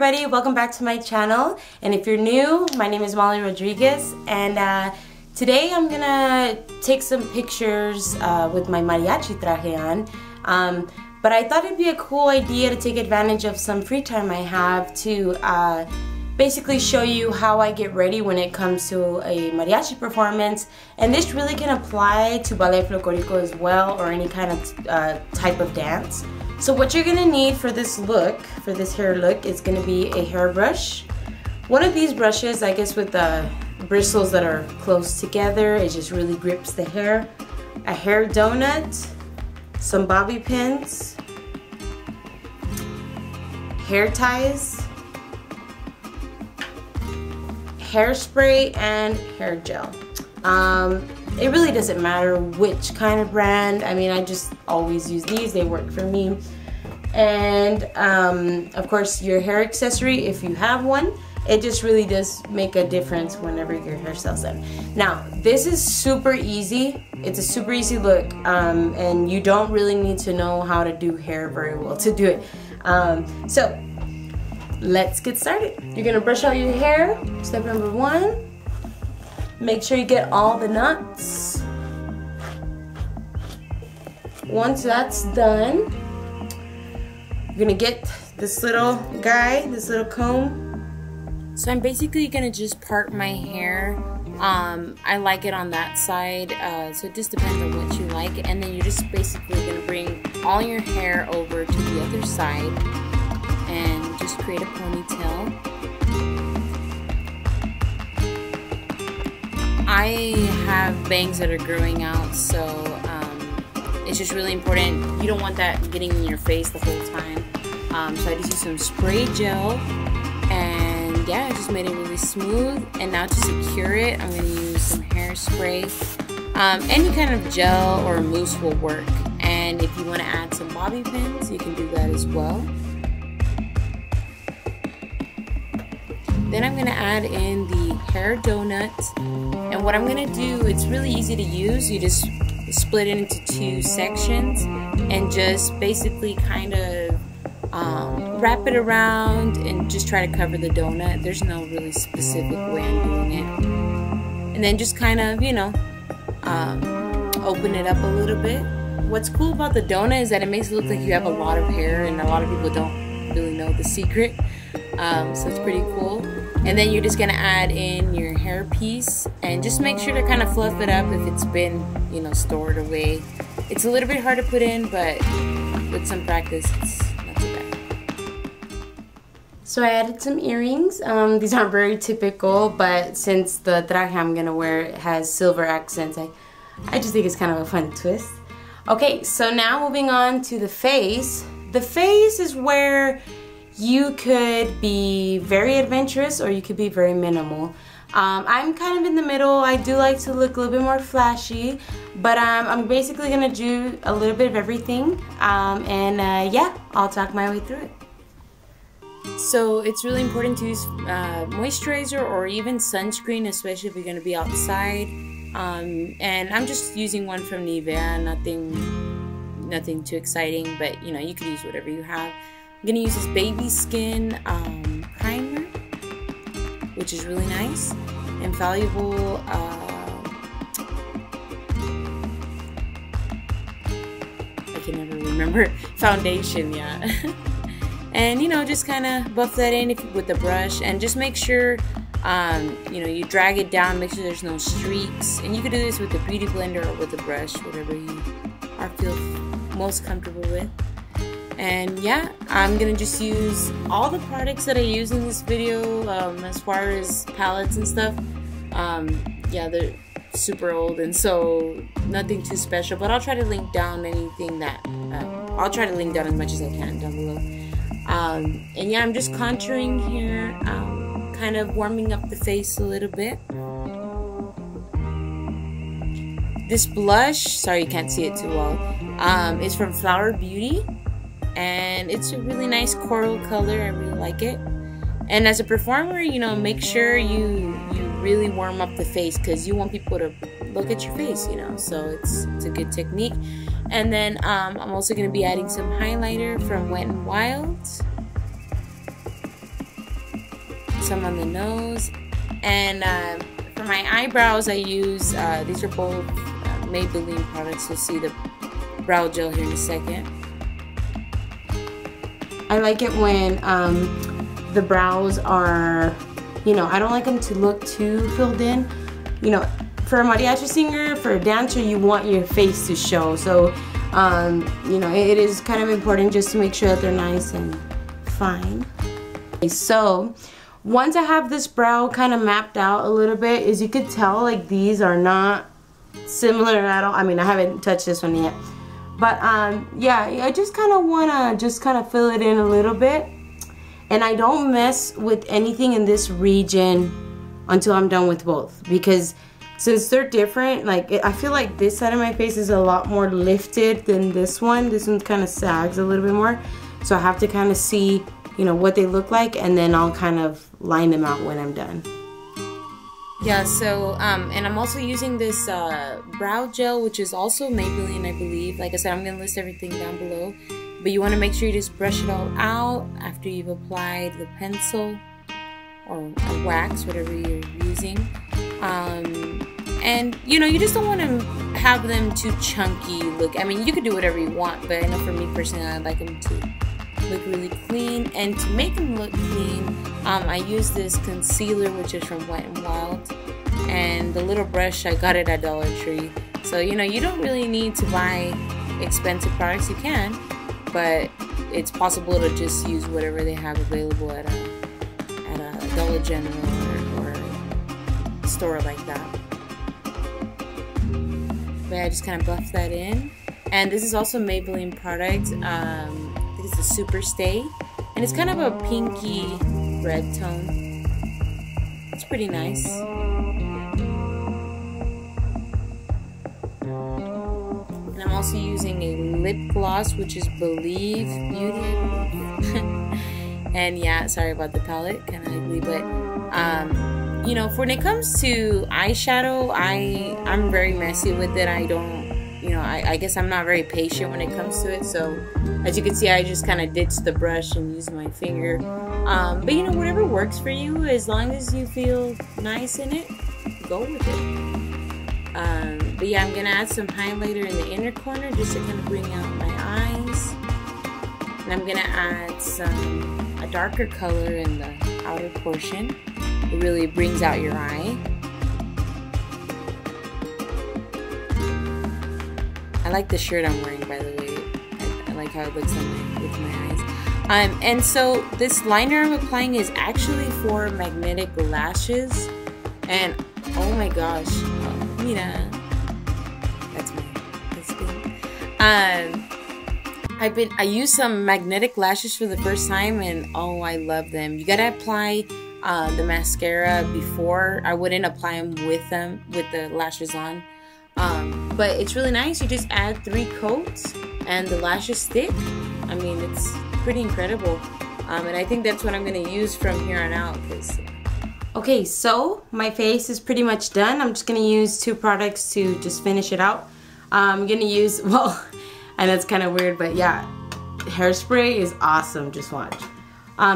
everybody, welcome back to my channel. And if you're new, my name is Molly Rodriguez, and today I'm gonna take some pictures with my mariachi traje on. But I thought it'd be a cool idea to take advantage of some free time I have to basically show you how I get ready when it comes to a mariachi performance. And this really can apply to Ballet Folklorico as well, or any kind of type of dance. So what you're gonna need for this look, for this hair look, is gonna be a hairbrush. One of these brushes, I guess with the bristles that are close together, it just really grips the hair. A hair donut, some bobby pins, hair ties, hairspray, and hair gel. It really doesn't matter which kind of brand. I mean, I just always use these, they work for me. And of course your hair accessory, if you have one. It just really does make a difference whenever your hairstyle's done. Now, this is super easy. It's a super easy look, and you don't really need to know how to do hair very well to do it. So let's get started. You're gonna brush out your hair. Step number one. Make sure you get all the knots. Once that's done, you're gonna get this little guy, this little comb. So I'm basically gonna just part my hair. I like it on that side, so it just depends on what you like. And then you're just basically gonna bring all your hair over to the other side and just create a ponytail. I have bangs that are growing out, so it's just really important. You don't want that getting in your face the whole time. So I just use some spray gel, and yeah, I just made it really smooth. And now to secure it, I'm going to use some hairspray. Any kind of gel or mousse will work. And if you want to add some bobby pins, you can do that as well. Then I'm going to add in the hair donut. And what I'm going to do, it's really easy to use. You just split it into two sections and just basically kind of wrap it around and just try to cover the donut. There's no really specific way I'm doing it. And then just kind of, you know, open it up a little bit. What's cool about the donut is that it makes it look like you have a lot of hair, and a lot of people don't really know the secret. So it's pretty cool. And then you're just gonna add in your hair piece and just make sure to kind of fluff it up if it's been, you know, stored away. It's a little bit hard to put in, but with some practice, it's not too bad. So I added some earrings. These aren't very typical, but since the traje I'm gonna wear has silver accents, I just think it's kind of a fun twist. Okay, so now moving on to the face. The face is where you could be very adventurous or you could be very minimal. I'm kind of in the middle. I do like to look a little bit more flashy, but I'm basically gonna do a little bit of everything. Yeah, I'll talk my way through it. So it's really important to use moisturizer or even sunscreen, especially if you're gonna be outside. And I'm just using one from Nivea, nothing too exciting, but you know, you could use whatever you have. I'm gonna use this baby skin primer, which is really nice. Infallible I can never remember foundation, yeah. And you know, just kind of buff that in with the brush, and just make sure you know, you drag it down, make sure there's no streaks. And you can do this with the beauty blender or with the brush, whatever you feel most comfortable with. And yeah, I'm gonna just use all the products that I use in this video. As far as palettes and stuff, yeah, they're super old, and so nothing too special, but I'll try to link down anything that I'll try to link down as much as I can down below. And yeah, I'm just contouring here, kind of warming up the face a little bit. This blush, sorry you can't see it too well, is from Flower Beauty. And it's a really nice coral color. I really like it. And as a performer, you know, make sure you really warm up the face, because you want people to look at your face, you know, so it's a good technique. And then I'm also going to be adding some highlighter from Wet n Wild. some on the nose. And for my eyebrows, I use, these are both Maybelline products. You'll see the brow gel here in a second. I like it when the brows are, you know, I don't like them to look too filled in. You know, for a mariachi singer, for a dancer, you want your face to show. So, you know, it is kind of important just to make sure that they're nice and fine. So, once I have this brow kind of mapped out a little bit, as you could tell, like these are not similar at all. I mean, I haven't touched this one yet. But yeah, I just kind of want to just kind of fill it in a little bit. And I don't mess with anything in this region until I'm done with both. Because since they're different, like I feel like this side of my face is a lot more lifted than this one. This one kind of sags a little bit more. So I have to kind of see, you know, what they look like, and then I'll kind of line them out when I'm done. Yeah, so, and I'm also using this brow gel, which is also Maybelline, I believe. Like I said, I'm going to list everything down below. But you want to make sure you just brush it all out after you've applied the pencil or wax, whatever you're using. And, you know, you just don't want to have them too chunky look. I mean, you could do whatever you want, but I know for me personally, I like them to look really clean. And to make them look clean, I use this concealer, which is from Wet n Wild, and the little brush, I got it at Dollar Tree. So, you know, you don't really need to buy expensive products. You can, but it's possible to just use whatever they have available at a Dollar General or a store like that. But I just kind of buff that in. And this is also Maybelline product. I think it's a Super Stay, and it's kind of a pinky red tone. It's pretty nice. And I'm also using a lip gloss, which is Believe Beauty. And yeah, sorry about the palette, kind of ugly, but you know, when it comes to eyeshadow, I'm very messy with it. I don't, you know, I guess I'm not very patient when it comes to it. So as you can see, I just kind of ditch the brush and use my finger. But you know, whatever works for you, as long as you feel nice in it, go with it. But yeah, I'm gonna add some highlighter in the inner corner just to kind of bring out my eyes. And I'm gonna add a darker color in the outer portion. It really brings out your eye. I like the shirt I'm wearing, by the way. I like how it looks on with my eyes. And so this liner I'm applying is actually for magnetic lashes. And oh my gosh, oh, mira, that's good. I used some magnetic lashes for the first time, and oh, I love them. You gotta apply the mascara before. I wouldn't apply them with the lashes on. But it's really nice. You just add 3 coats and the lashes stick. I mean, it's pretty incredible. And I think that's what I'm going to use from here on out. Okay, so my face is pretty much done. I'm just going to use 2 products to just finish it out. I'm going to use, well, I know it's kind of weird, but yeah, hairspray is awesome. Just watch.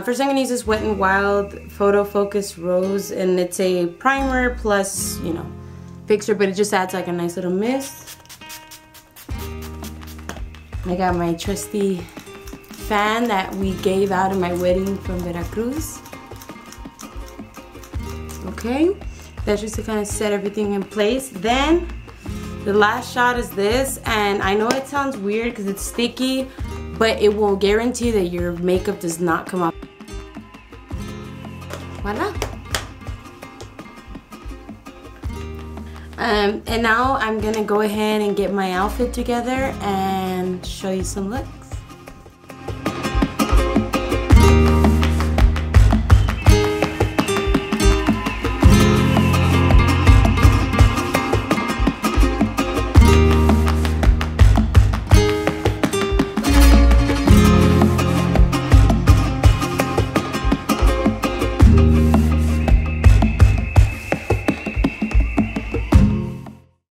First I'm going to use this Wet n Wild Photo Focus Rose, and it's a primer plus, you know, fixer, but it just adds like a nice little mist. I got my trusty fan that we gave out in my wedding from Veracruz. Okay, that's just to kind of set everything in place. Then the last shot is this, and I know it sounds weird because it's sticky, but it will guarantee that your makeup does not come off. Voila. And now I'm gonna go ahead and get my outfit together and show you some looks.